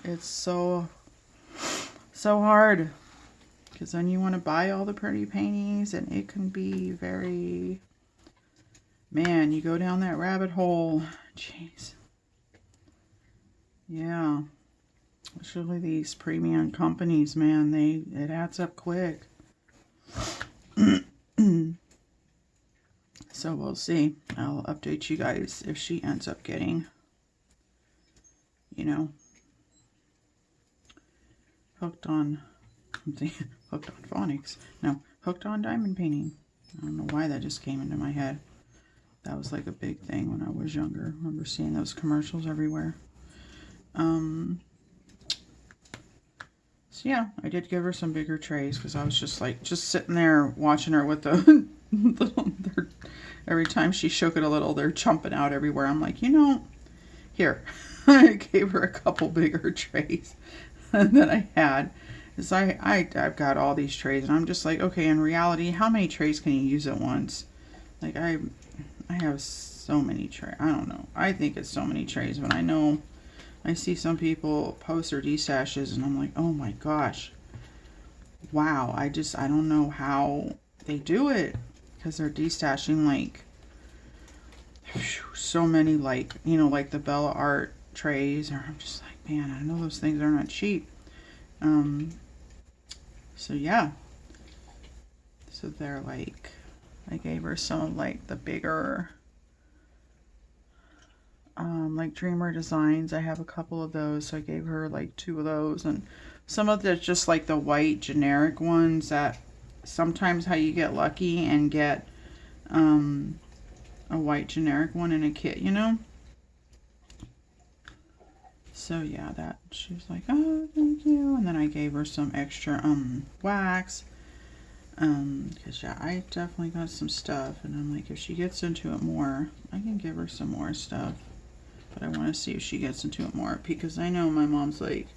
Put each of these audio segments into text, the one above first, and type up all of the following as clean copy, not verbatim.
It's so hard. Because then you want to buy all the pretty paintings, and it can be very... Man, you go down that rabbit hole. Jeez. Yeah. Especially these premium companies, man. It adds up quick. So we'll see. I'll update you guys if she ends up getting, you know, hooked on phonics. No, hooked on diamond painting. I don't know why that just came into my head. That was like a big thing when I was younger. I remember seeing those commercials everywhere. So yeah, I did give her some bigger trays because I was just sitting there watching her with the every time she shook it a little, they're jumping out everywhere. I'm like, here. I gave her a couple bigger trays than I had. Because I've got all these trays, and I'm just like, okay, in reality, how many trays can you use at once? Like, I have so many trays. I don't know. I think it's so many trays, but I know I see some people post their destashes, and I'm like, oh my gosh. Wow, I don't know how they do it. Because they're destashing, like, so many, like, like the Bella Art trays. Or I'm just like, man, I know those things are not cheap. So yeah. So they're like, I gave her some of like the bigger, like Dreamer Designs. I have a couple of those. So I gave her like 2 of those. And some of the just like the white generic ones that sometimes how you get lucky and get a white generic one in a kit, So yeah, that she was like, oh, thank you. And then I gave her some extra wax. Because yeah, I definitely got some stuff, and I'm like, if she gets into it more, I can give her some more stuff. But I want to see if she gets into it more, because I know my mom's like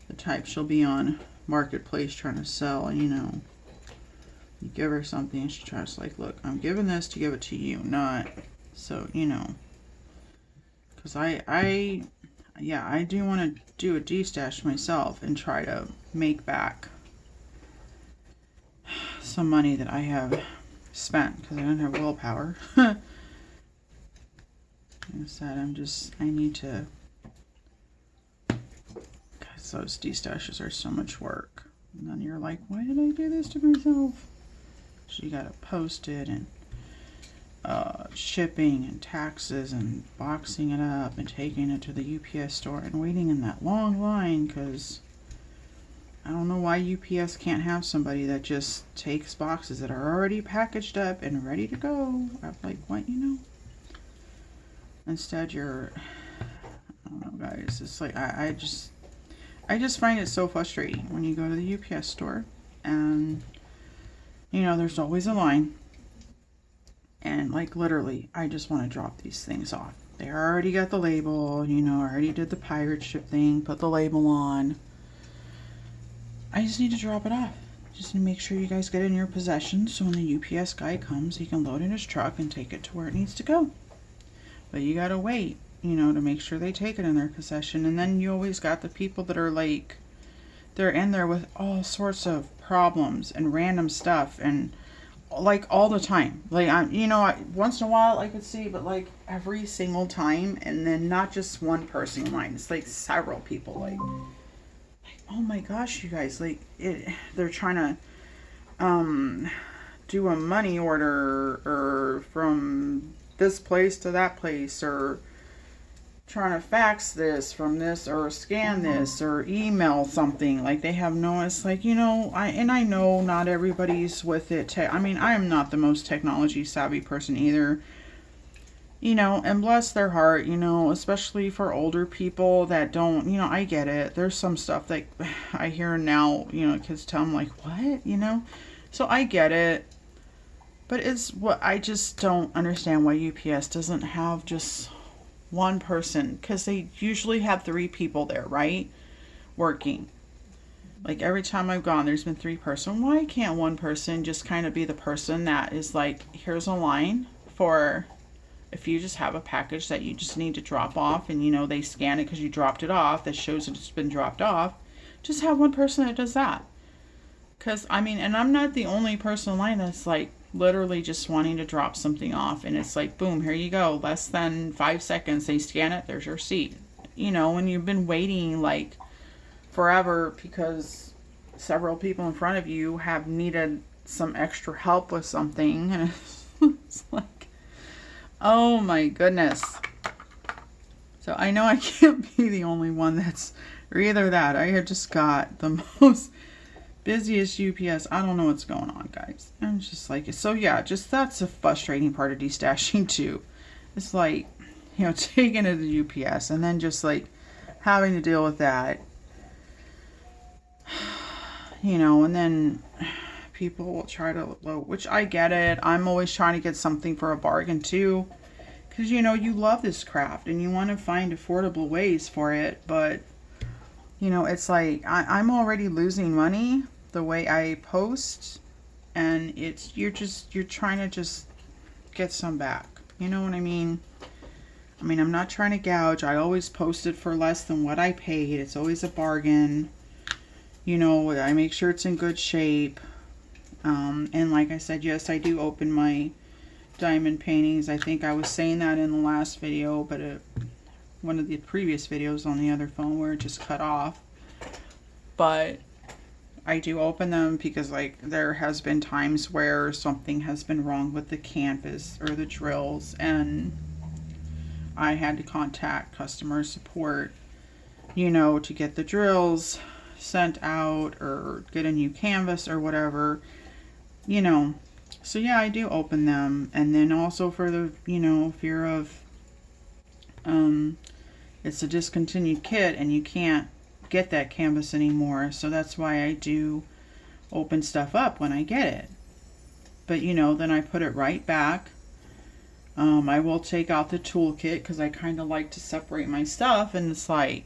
the type, she'll be on Marketplace trying to sell, and you give her something and she tries to like, look, I'm giving this to give it to you, not so, because I do want to do a destash myself and try to make back some money that I have spent because I don't have willpower. Instead, I need to, because those destashes are so much work. And then you're like, why did I do this to myself? So you gotta post it, and shipping and taxes and boxing it up and taking it to the UPS store and waiting in that long line, because I don't know why UPS can't have somebody that just takes boxes that are already packaged up and ready to go. I'm like, what, Instead, I don't know, guys. It's like, I just find it so frustrating when you go to the UPS store and, there's always a line. And like literally, I just want to drop these things off. They already got the label, already did the pirate ship thing, put the label on. I just need to drop it off. Just to make sure you guys get it in your possession, so when the UPS guy comes, he can load in his truck and take it to where it needs to go. But you gotta wait, to make sure they take it in their possession. And then you always got the people that are like, they're in there with all sorts of problems and random stuff, and like all the time. Like, once in a while I could see, but like every single time, and then not just one person in line. It's like several people. Like oh my gosh, you guys! Like they're trying to do a money order, or from this place to that place, or trying to fax this from this, or scan this, or email something. Like they have no, it's like, I know not everybody's with it. I mean, I am not the most technology savvy person either, and bless their heart, especially for older people that don't, I get it. There's some stuff that I hear now, kids tell them like, what, so I get it. But it's what I just don't understand why UPS doesn't have just one person, because they usually have 3 people there, right? Working. Like every time I've gone, there's been 3 person. Why can't one person just kind of be the person that is like, here's a line for if you just have a package that you just need to drop off and, you know, they scan it because you dropped it off, that shows that it's been dropped off, just have one person that does that. Because, I mean, and I'm not the only person online that's like literally just wanting to drop something off. And it's like, boom, here you go. Less than 5 seconds. They scan it. There's your receipt. You know, when you've been waiting like forever because several people in front of you have needed some extra help with something. And it's like, oh my goodness. So I know I can't be the only one that's, or either that. I have just got the most busiest UPS. I don't know what's going on, guys. I'm just like, so yeah, just that's a frustrating part of destashing too. It's like, you know, taking it to the UPS and then just like having to deal with that. You know, and then people will try to load, which I get it. I'm always trying to get something for a bargain too. Because, you know, you love this craft and you want to find affordable ways for it. But, you know, it's like I'm already losing money the way I post. And it's, you're trying to just get some back. You know what I mean? I mean, I'm not trying to gouge. I always post it for less than what I paid. It's always a bargain. You know, I make sure it's in good shape. And like I said, yes, I do open my diamond paintings. I think I was saying that in the last video, but one of the previous videos on the other phone where it just cut off. But I do open them because like there has been times where something has been wrong with the canvas or the drills and I had to contact customer support, you know, to get the drills sent out or get a new canvas or whatever, you know. So yeah, I do open them. And then also for the, you know, fear of it's a discontinued kit and you can't get that canvas anymore. So that's why I do open stuff up when I get it. But you know, then I put it right back. I will take out the toolkit because I kind of like to separate my stuff, and it's like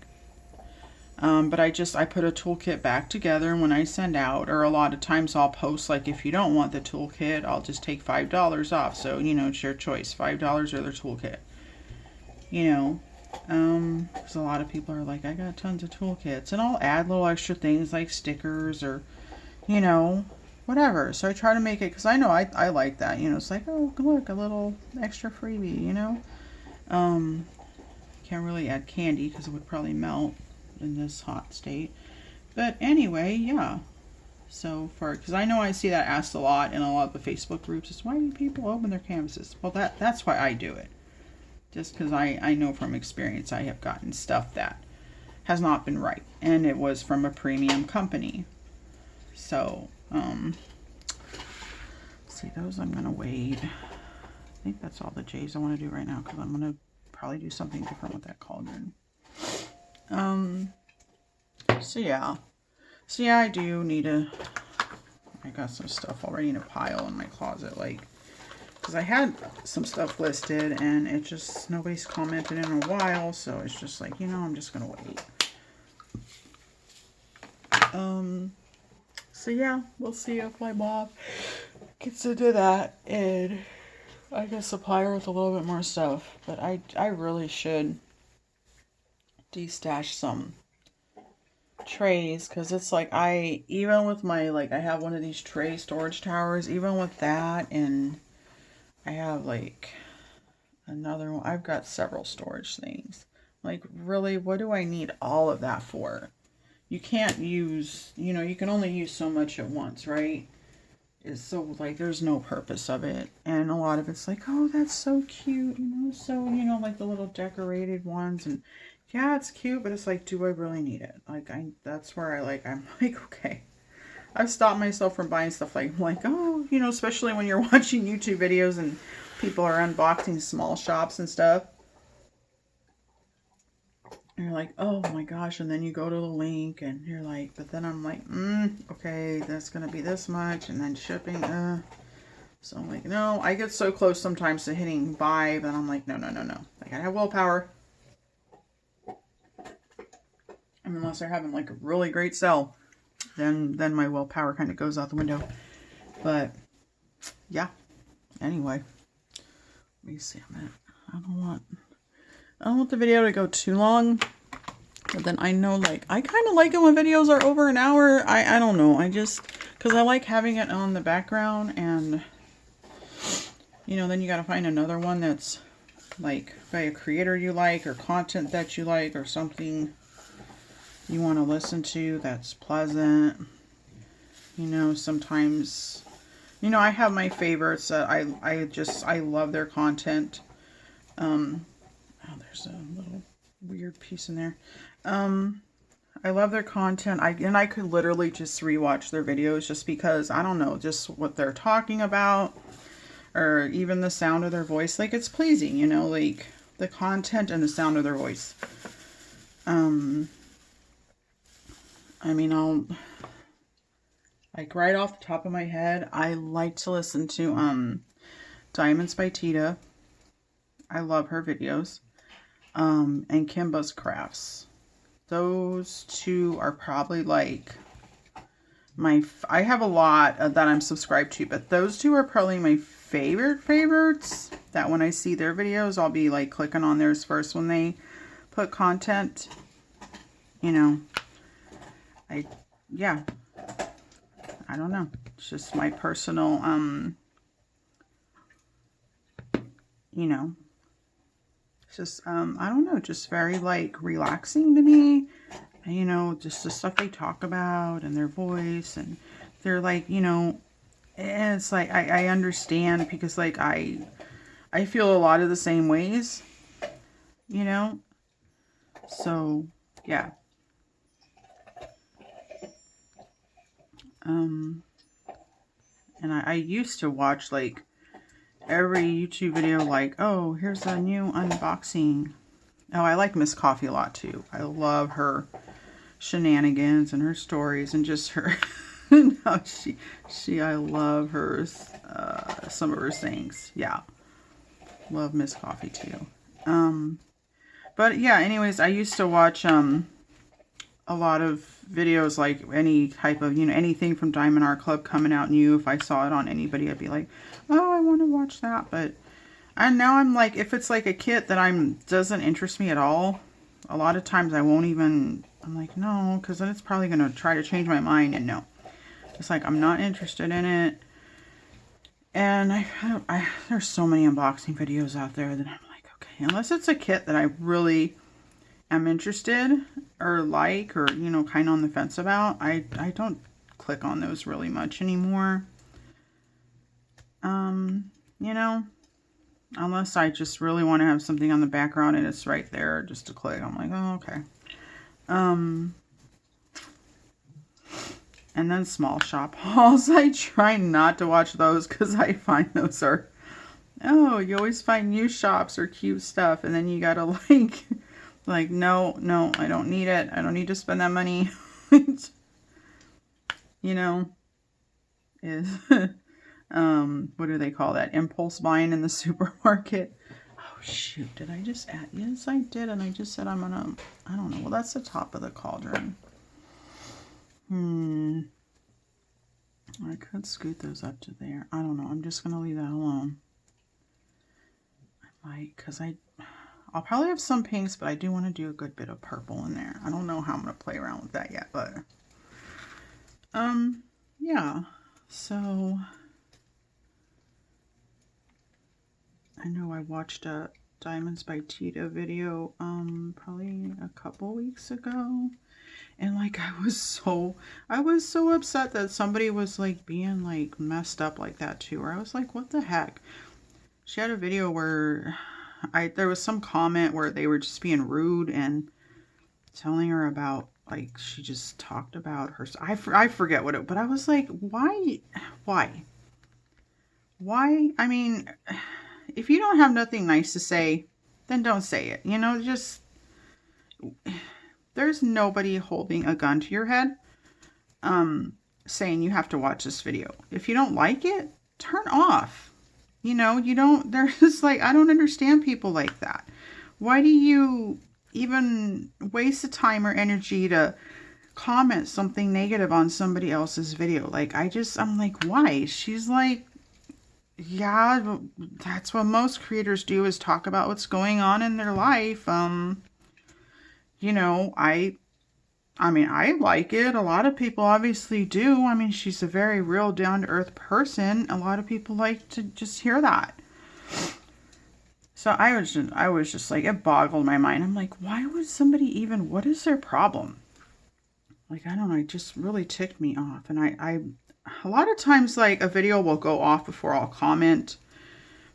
but I put a toolkit back together, and when I send out, or a lot of times I'll post like, if you don't want the toolkit, I'll just take $5 off. So, you know, it's your choice, $5 or the toolkit. You know, because a lot of people are like, I got tons of toolkits, and I'll add little extra things like stickers or, you know, whatever. So I try to make it, because I know I like that, you know, it's like, oh, look, a little extra freebie, you know. Can't really add candy because it would probably melt in this hot state. But anyway, yeah. So because I know I see that asked a lot in a lot of the Facebook groups, is why do people open their canvases? Well, that's why I do it. Just because I know from experience I have gotten stuff that has not been right. And it was from a premium company. So, see, those I'm going to wait. I think that's all the J's I want to do right now, because I'm going to probably do something different with that cauldron. So yeah, I do need I got some stuff already in a pile in my closet, like, because I had some stuff listed and it just, nobody's commented in a while, so it's just like, you know, I'm just gonna wait. So yeah, we'll see if my mom gets into that and I can supply her with a little bit more stuff. But I really should destash some trays, because it's like even with my, like, I have one of these tray storage towers, even with that, and I have like another one. I've got several storage things. Like, really, what do I need all of that for? You can't use, you know, you can only use so much at once, right? It's so, like, there's no purpose of it. And a lot of it's like, oh, that's so cute, you know, so, you know, like the little decorated ones, and yeah, it's cute, but it's like, do I really need it? Like, that's where I'm like, okay. I've stopped myself from buying stuff like, oh, you know, especially when you're watching YouTube videos and people are unboxing small shops and stuff. And you're like, oh my gosh, and then you go to the link and you're like, but then I'm like, okay, that's going to be this much, and then shipping, So I'm like, no, I get so close sometimes to hitting buy, but I'm like, no. I gotta have willpower. And unless they're having like a really great sale, then my willpower kind of goes out the window. But yeah, anyway, let me see a minute. I don't want the video to go too long. But then I know, like, I kind of like it when videos are over an hour. I don't know. I just, because I like having it on the background, and, you know, then you got to find another one that's, like, by a creator you like, or content that you like, or something you want to listen to that's pleasant. You know, sometimes, you know, I have my favorites that I love their content. Oh, there's a little weird piece in there. I love their content. I could literally just rewatch their videos just because, I don't know, just what they're talking about, or even the sound of their voice. Like, it's pleasing, you know, like the content and the sound of their voice. I mean, like, right off the top of my head, I like to listen to Diamonds by Tita. I love her videos. And Kimba's Crafts. Those two are probably like I have a lot that I'm subscribed to, but those two are probably my favorites, that when I see their videos, I'll be like clicking on theirs first when they put content. You know, yeah, I don't know. It's just my personal, you know, just, I don't know, just very, like, relaxing to me. And, you know, just the stuff they talk about and their voice, and they're like, you know, and it's like, I understand, because, like, I feel a lot of the same ways, you know, so, yeah. And I used to watch, like, every YouTube video, like, oh, here's a new unboxing. Oh, I like Miss Coffee a lot too. I love her shenanigans and her stories, and just her no, I love her some of her sayings. Yeah, love Miss Coffee too. But yeah, anyways, I used to watch a lot of videos, like any type of, you know, anything from Diamond Art Club coming out new. If I saw it on anybody, I'd be like, oh, I want to watch that. But now I'm like, if it's like a kit that doesn't interest me at all, a lot of times I won't even, I'm like, no, because then it's probably going to try to change my mind, and no. It's like, I'm not interested in it. And there's so many unboxing videos out there that I'm like, okay, unless it's a kit that I really am interested or like, or, you know, kind of on the fence about, I don't click on those really much anymore. You know, unless I just really want to have something on the background and it's right there just to click. I'm like, oh, okay. And then small shop hauls. I try not to watch those because I find those are, oh, you always find new shops or cute stuff, and then you gotta like, no, I don't need it. I don't need to spend that money. You know, is what do they call that? Impulse buying in the supermarket. Oh shoot, did I just add? Yes, I did, and I just said I'm gonna, I don't know. Well, that's the top of the cauldron. I could scoot those up to there. I don't know. I'm just gonna leave that alone. I might, because I'll probably have some pinks, but I do want to do a good bit of purple in there. I don't know how I'm gonna play around with that yet, but yeah. So I know I watched a Diamonds by Tita video probably a couple weeks ago, and like I was so upset that somebody was like being like messed up like that to her. I was like, what the heck? She had a video where there was some comment where they were just being rude and telling her about, like, she just talked about her. I forget what it, but I was like, why? I mean, if you don't have nothing nice to say, then don't say it. You know, just, there's nobody holding a gun to your head, saying you have to watch this video. If you don't like it, turn off. You know, there's just like, I don't understand people like that. Why do you even waste the time or energy to comment something negative on somebody else's video? Like, I'm like, why? She's like, yeah, that's what most creators do, is talk about what's going on in their life. You know, I mean, I like it. A lot of people obviously do. I mean, she's a very real, down-to-earth person. A lot of people like to just hear that. So I was just like, it boggled my mind. I'm like, why would somebody even, what is their problem? Like, I don't know, it just really ticked me off. And a lot of times, like, a video will go off before I'll comment.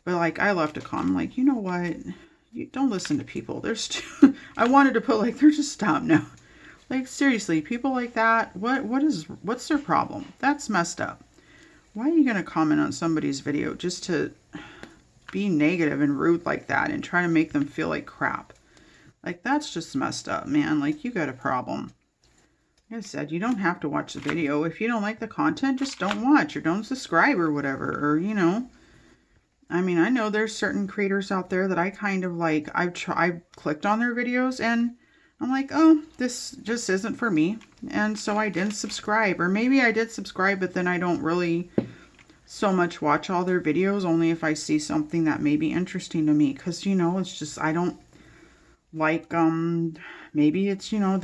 But, like, I left a comment, like, you know what? You don't listen to people. There's too, I wanted to put, like, they're just stop now. Like, seriously, people like that, what's their problem? That's messed up. Why are you going to comment on somebody's video just to be negative and rude like that and try to make them feel like crap? Like, that's just messed up, man. Like, you got a problem. Like I said, you don't have to watch the video. If you don't like the content, just don't watch or don't subscribe or whatever. Or, you know, I mean, I know there's certain creators out there that I kind of like. I've clicked on their videos and I'm like, oh, this just isn't for me. And so I didn't subscribe. Or maybe I did subscribe, but then I don't really so much watch all their videos, only if I see something that may be interesting to me. Because, you know, it's just, I don't like, maybe it's, you know,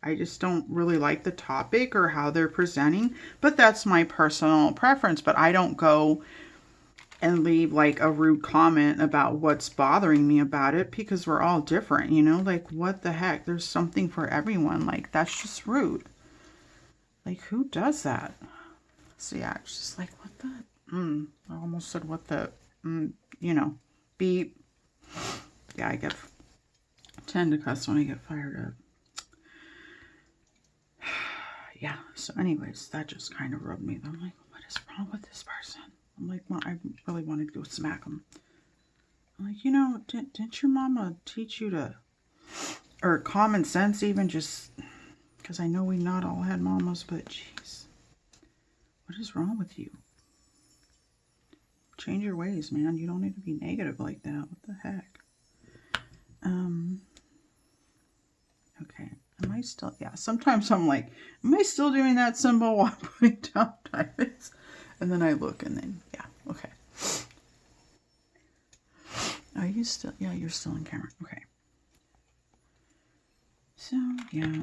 I just don't really like the topic or how they're presenting. But that's my personal preference. But I don't go and leave like a rude comment about what's bothering me about it, because we're all different, you know? Like, what the heck? There's something for everyone. Like, that's just rude. Like, who does that? So yeah, it's just like, what the, I almost said what the, you know, beep. Yeah, I tend to cuss when I get fired up. Yeah, so anyways, that just kind of rubbed me. I'm like, what is wrong with this person? I'm like, well, I really wanted to go smack him. I'm like, you know, didn't your mama teach you to, or common sense even, just, because I know we not all had mamas, but jeez, what is wrong with you? Change your ways, man. You don't need to be negative like that. What the heck? Okay. Am I still, yeah, sometimes I'm like, am I still doing that symbol while putting down diamonds? And then I look and then, yeah, okay. Are you still, yeah, you're still in camera. Okay. So, yeah.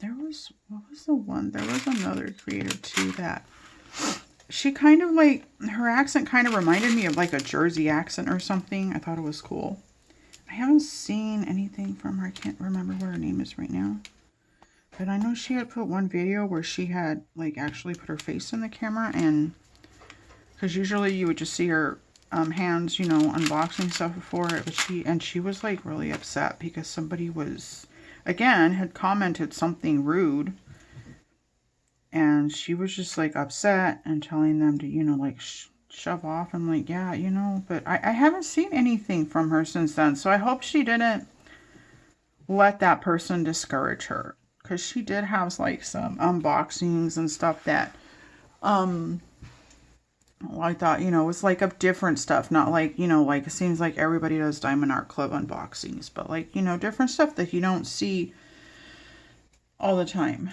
There was, what was the one? There was another creator too that, she kind of like, her accent kind of reminded me of like a Jersey accent or something. I thought it was cool. I haven't seen anything from her. I can't remember what her name is right now. But I know she had put one video where she had like actually put her face in the camera, and because usually you would just see her hands, you know, unboxing stuff before it. But she was like really upset because somebody was, again, had commented something rude. And she was just like upset and telling them to, you know, like shove off. I'm like, yeah, you know, but I haven't seen anything from her since then. So I hope she didn't let that person discourage her. Because she did have like some unboxings and stuff that, well, I thought, you know, was like of different stuff. Not like, you know, like it seems like everybody does Diamond Art Club unboxings. But like, you know, different stuff that you don't see all the time.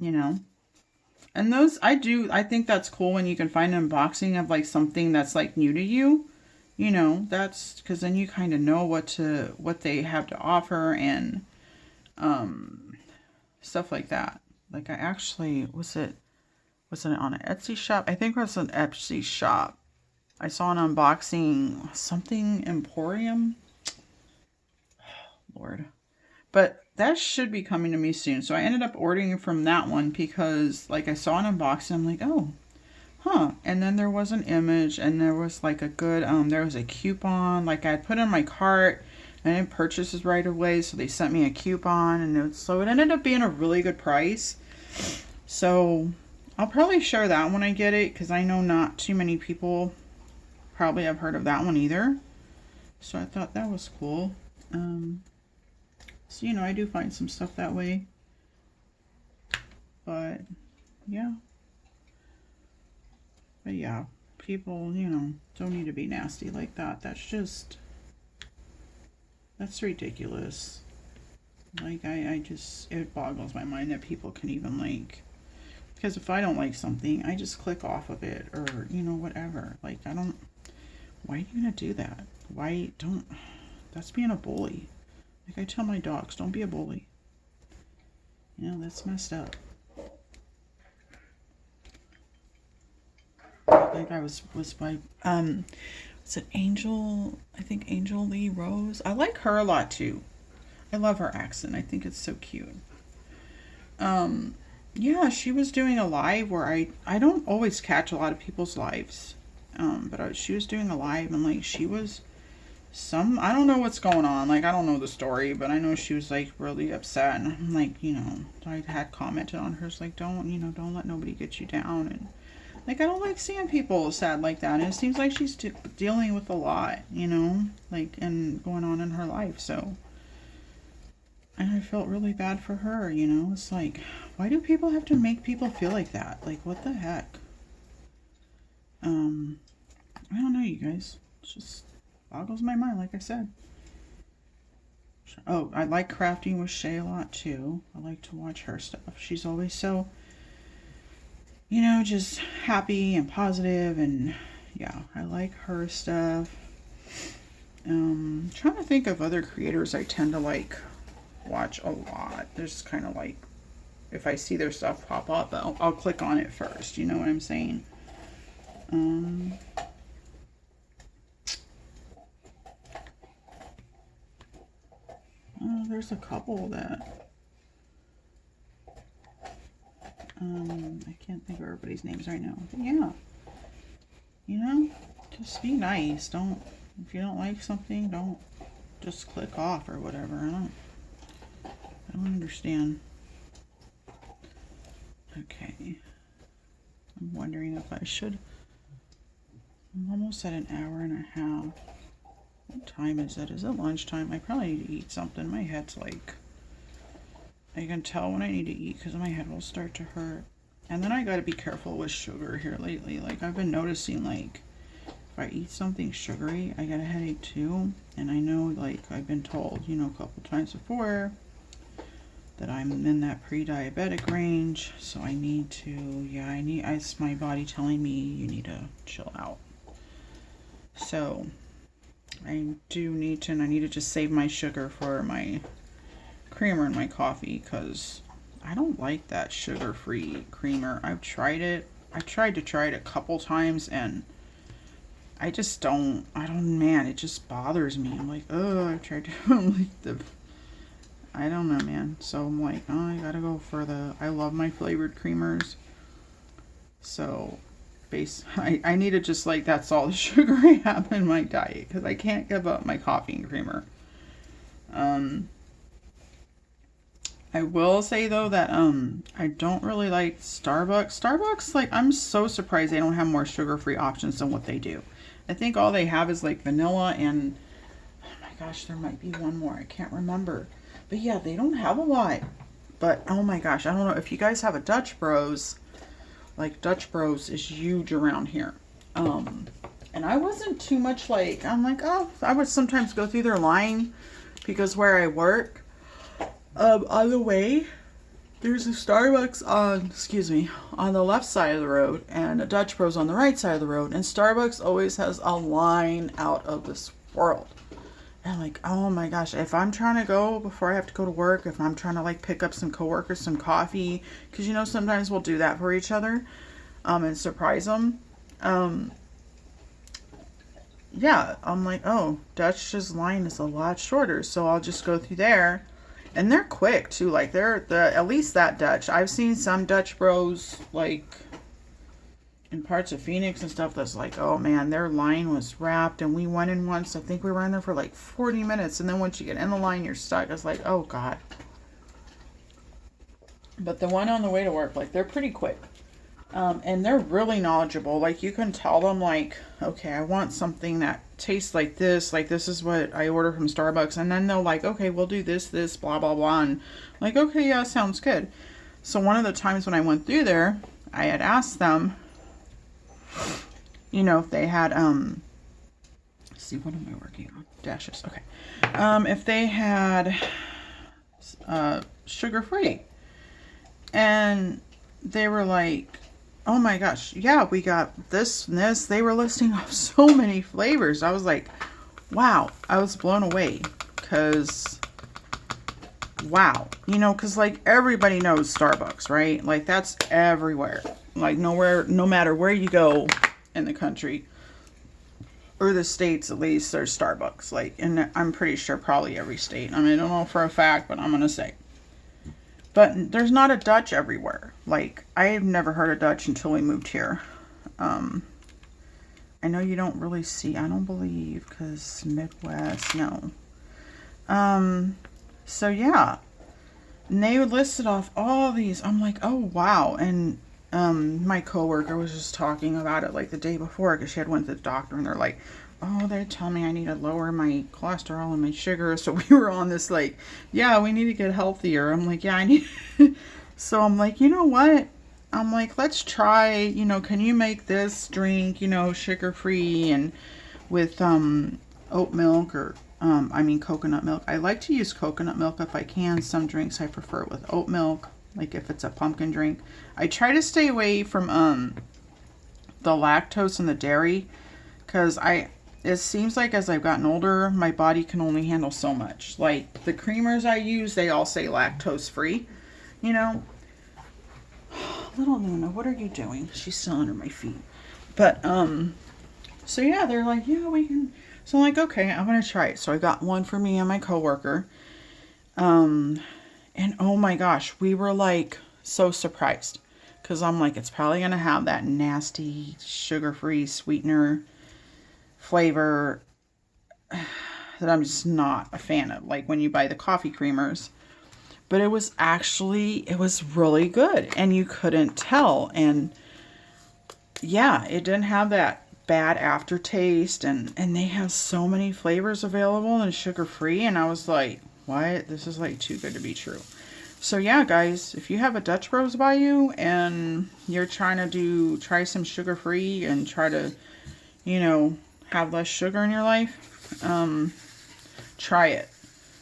You know? And those, I think that's cool when you can find an unboxing of like something that's like new to you. You know, that's because then you kind of know what they have to offer and stuff like that. Like I actually, was it on an Etsy shop? I think it was an Etsy shop. I saw an unboxing, something Emporium. Lord. But that should be coming to me soon. So I ended up ordering from that one because like I saw an unboxing. I'm like, oh, huh. And then there was an image and there was like a good, there was a coupon. Like I put in my cart and I didn't purchase it right away. So they sent me a coupon and so it ended up being a really good price. So I'll probably share that when I get it, because I know not too many people probably have heard of that one either. So I thought that was cool. So, you know, I do find some stuff that way. But, yeah. But, yeah. People, you know, don't need to be nasty like that. That's ridiculous. Like, I just, it boggles my mind that people can even like, because if I don't like something, I just click off of it or, you know, whatever. Like, I don't, why are you gonna do that? Why don't, that's being a bully. Like I tell my dogs, don't be a bully. You know, that's messed up. I think I was by, is it Angel? I think Angel Lee Rose. I like her a lot too. I love her accent. I think it's so cute. Yeah, she was doing a live where I don't always catch a lot of people's lives. But she was doing a live and like she was I don't know what's going on. Like I don't know the story, but I know she was like really upset and I'm like, you know, I had commented on hers like don't let nobody get you down and like I don't like seeing people sad like that. And it seems like she's dealing with a lot, you know, like and going on in her life. So and I felt really bad for her, you know. It's like, why do people have to make people feel like that? Like, what the heck? I don't know, you guys. It just boggles my mind, like I said. Oh, I like crafting with Shay a lot, too. I like to watch her stuff. She's always so, you know, just happy and positive, and yeah, I like her stuff. Trying to think of other creators I tend to like watch a lot. There's kind of like, if I see their stuff pop up, I'll click on it first. You know what I'm saying? Oh, there's a couple that I can't think of everybody's names right now. But yeah, you know, just be nice. Don't, if you don't like something, don't just click off or whatever. I don't understand. Okay. I'm wondering if I should. I'm almost at an hour and a half. What time is it? Is it lunchtime? I probably need to eat something. My head's like, I can tell when I need to eat because my head will start to hurt. And then I got to be careful with sugar here lately. Like I've been noticing like if I eat something sugary, I get a headache too. And I know like I've been told, you know, a couple times before that I'm in that pre-diabetic range. So I need to, yeah, it's my body telling me you need to chill out. So I do need to, and I need to just save my sugar for my creamer in my coffee because I don't like that sugar-free creamer. I've tried it. I tried to try it a couple times and I just don't, man, it just bothers me. I'm like, oh, I've tried to, I don't know, man. So I'm like, oh, I gotta go for I love my flavored creamers. So, I need to just like, that's all the sugar I have in my diet because I can't give up my coffee and creamer. I will say though that I don't really like Starbucks. Starbucks, like I'm so surprised they don't have more sugar-free options than what they do. I think all they have is like vanilla and oh my gosh, there might be one more. I can't remember. But yeah, they don't have a lot. But oh my gosh, I don't know if you guys have a Dutch Bros. Like Dutch Bros is huge around here. And I wasn't too much like, I'm like, oh, I would sometimes go through their line because where I work, on the way, there's a Starbucks on the left side of the road and a Dutch Bros on the right side of the road. And Starbucks always has a line out of this world. And I'm like, oh my gosh, if I'm trying to go before I have to go to work, if I'm trying to like pick up some coworkers some coffee, because you know sometimes we'll do that for each other, and surprise them. Yeah, I'm like, oh, Dutch's line is a lot shorter, so I'll just go through there. And they're quick too. Like at least that Dutch. I've seen some Dutch Bros like in parts of Phoenix and stuff that's like, oh man, their line was wrapped and we went in once. I think we were in there for like 40 minutes and then once you get in the line you're stuck. It's like, oh god. But the one on the way to work, like they're pretty quick. And they're really knowledgeable. Like you can tell them like, okay, I want something that tastes like this is what I order from Starbucks. And then they'll like, okay, we'll do this, blah, blah, blah. And like, okay, yeah, sounds good. So one of the times when I went through there, I had asked them, you know, if they had, let's see, what am I working on? Dashes. Okay. If they had sugar free. And they were like, oh my gosh, yeah, we got this and this. They were listing off so many flavors. I was like, wow, I was blown away. Because, wow, you know, because like everybody knows Starbucks, right? Like that's everywhere. Like nowhere, no matter where you go in the country or the states, at least, there's Starbucks. Like, and I'm pretty sure probably every state. I mean, I don't know for a fact, but I'm going to say. But there's not a Dutch everywhere. Like, I've never heard of Dutch until we moved here. I know you don't really see, I don't believe, because Midwest, no. So yeah. And they listed off all these. I'm like, oh, wow. And my coworker was just talking about it like the day before because she had went to the doctor and they're like, oh, they're telling me I need to lower my cholesterol and my sugar. So we were on this like, yeah, we need to get healthier. I'm like, yeah, I need. So I'm like, you know what? I'm like, let's try, you know, can you make this drink, you know, sugar free and with oat milk or I mean coconut milk. I like to use coconut milk if I can. Some drinks I prefer it with oat milk, like if it's a pumpkin drink. I try to stay away from the lactose and the dairy because it seems like as I've gotten older, my body can only handle so much. Like the creamers I use, they all say lactose free, you know. Little Luna, what are you doing? She's still under my feet. But so yeah, they're like, yeah, we can. So I'm like, okay, I'm gonna try it. So I got one for me and my coworker. And oh my gosh, we were like so surprised because I'm like, it's probably gonna have that nasty sugar-free sweetener flavor that I'm just not a fan of. Like when you buy the coffee creamers. But it was really good and you couldn't tell. And yeah, it didn't have that bad aftertaste and they have so many flavors available and sugar free. And I was like, what? This is like too good to be true. So yeah, guys, if you have a Dutch Bros by you and you're trying to try some sugar free and try to, you know, have less sugar in your life, try it.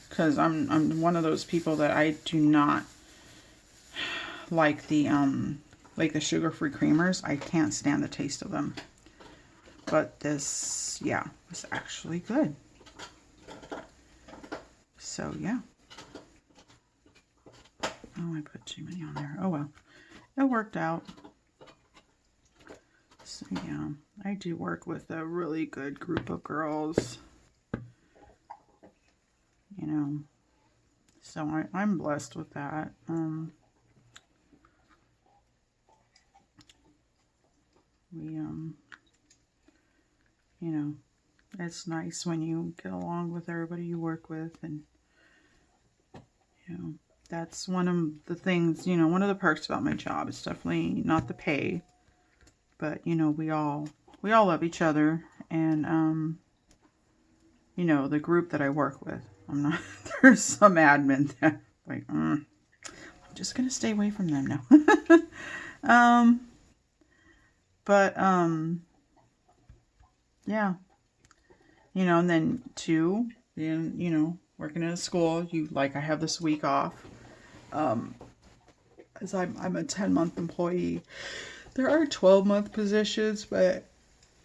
Because I'm one of those people that I do not like the sugar-free creamers. I can't stand the taste of them. But this, yeah, was actually good. So yeah. Oh, I put too many on there. Oh well, it worked out. So yeah, I do work with a really good group of girls. You know, so I'm blessed with that. You know, it's nice when you get along with everybody you work with, and you know, that's one of the things. You know, one of the perks about my job is definitely not the pay, but you know, we all love each other, and you know, the group that I work with. I'm not, there's some admin that like, I'm just going to stay away from them now. But, yeah, you know, and then too, you know, working in a school, I have this week off, as I'm a 10-month employee. There are 12-month positions, but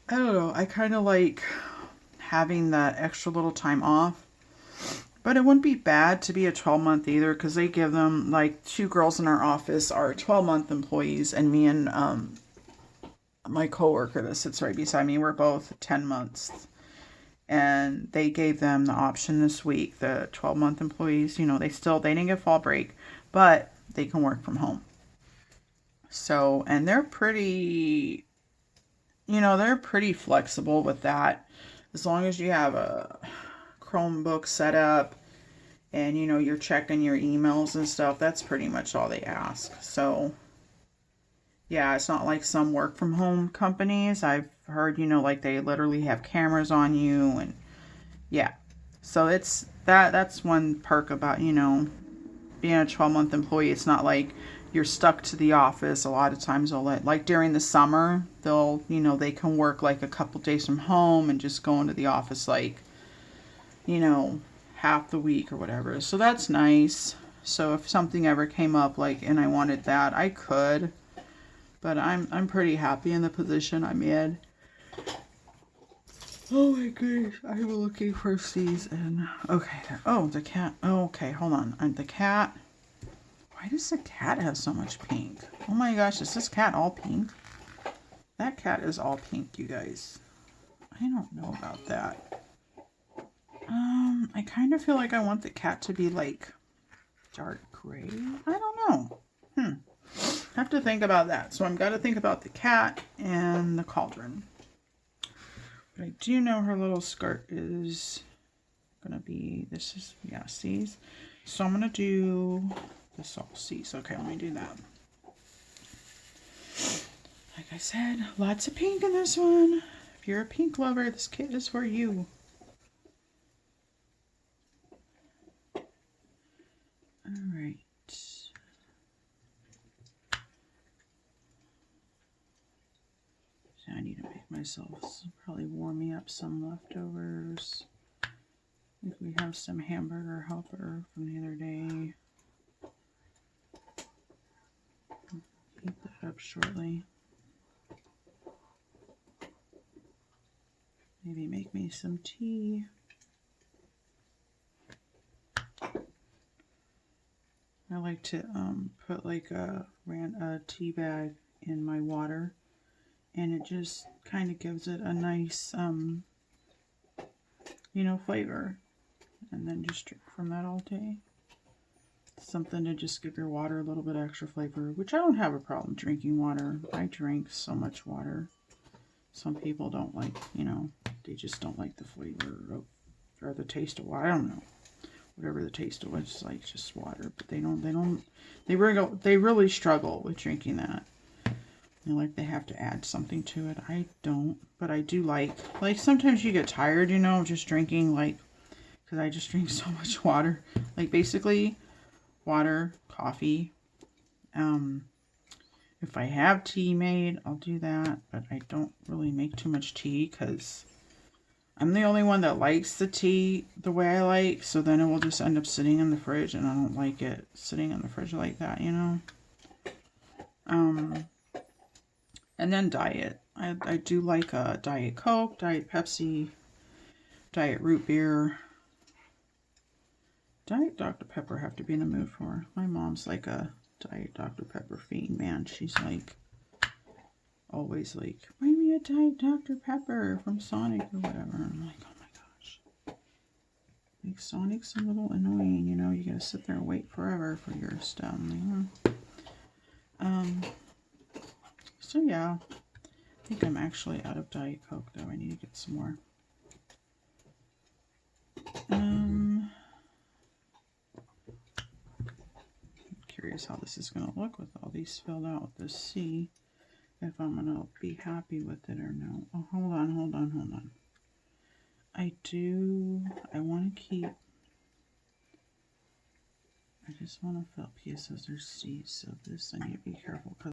I don't know. I kind of like having that extra little time off. But it wouldn't be bad to be a 12-month either because they give them, like, 2 girls in our office are 12-month employees, and me and my coworker that sits right beside me, we're both 10 months. And they gave them the option this week, the 12-month employees, you know, they didn't get fall break, but they can work from home. So, and they're pretty, you know, they're pretty flexible with that. As long as you have a Chromebook set up and you know you're checking your emails and stuff, that's pretty much all they ask. So yeah, it's not like some work from home companies. I've heard, you know, like they literally have cameras on you, and yeah. So it's that's one perk about, you know, being a 12-month employee. It's not like you're stuck to the office. A lot of times they'll like during the summer, they'll, you know, they can work like a couple days from home and just go into the office like, you know, half the week or whatever. So that's nice. So if something ever came up, like, and I wanted that, I could. But I'm pretty happy in the position I'm in. Oh my goodness, I'm looking for season. Okay, oh, the cat. Oh, okay, hold on. The cat. Why does the cat have so much pink? Oh my gosh, is this cat all pink? That cat is all pink, you guys. I don't know about that. I kind of feel like I want the cat to be like dark gray. I don't know. Have to think about that. So I'm got to think about the cat and the cauldron. But I do know her little skirt is gonna be, this is, yeah, C's. So I'm gonna do this all C's. Okay, let me do that. Like I said, lots of pink in this one. If you're a pink lover, this kit is for you. All right. So I need to make myself, probably warm me up some leftovers. If we have some hamburger helper from the other day. Heat that up shortly. Maybe make me some tea. I like to put like a tea bag in my water, and it just kind of gives it a nice, you know, flavor. And then just drink from that all day. Something to just give your water a little bit extra flavor, which I don't have a problem drinking water. I drink so much water. Some people don't like, you know, they just don't like the flavor of, or the taste of water. I don't know. Whatever the taste of it, it's like just water. But they really struggle with drinking that. They like they have to add something to it. I don't, but I do like sometimes you get tired, you know, just drinking, like, because I just drink so much water. Like basically water, coffee. If I have tea made, I'll do that, but I don't really make too much tea because I'm the only one that likes the tea the way I like, so then it will just end up sitting in the fridge, and I don't like it sitting in the fridge like that, you know? And then diet. I do like a Diet Coke, Diet Pepsi, Diet Root Beer. Diet Dr. Pepper I have to be in the mood for. My mom's like a Diet Dr. Pepper fiend, man. She's like, always like, bring me a Diet Dr. Pepper from Sonic or whatever. I'm like, oh my gosh. Like, Sonic's a little annoying, you know? You gotta sit there and wait forever for your stuff. So yeah. I think I'm actually out of Diet Coke, though. I need to get some more. Curious how this is going to look with all these filled out with this C. If I'm going to be happy with it or no. Oh, hold on. I want to keep, I just want to fill pieces or C's, so this I need to be careful because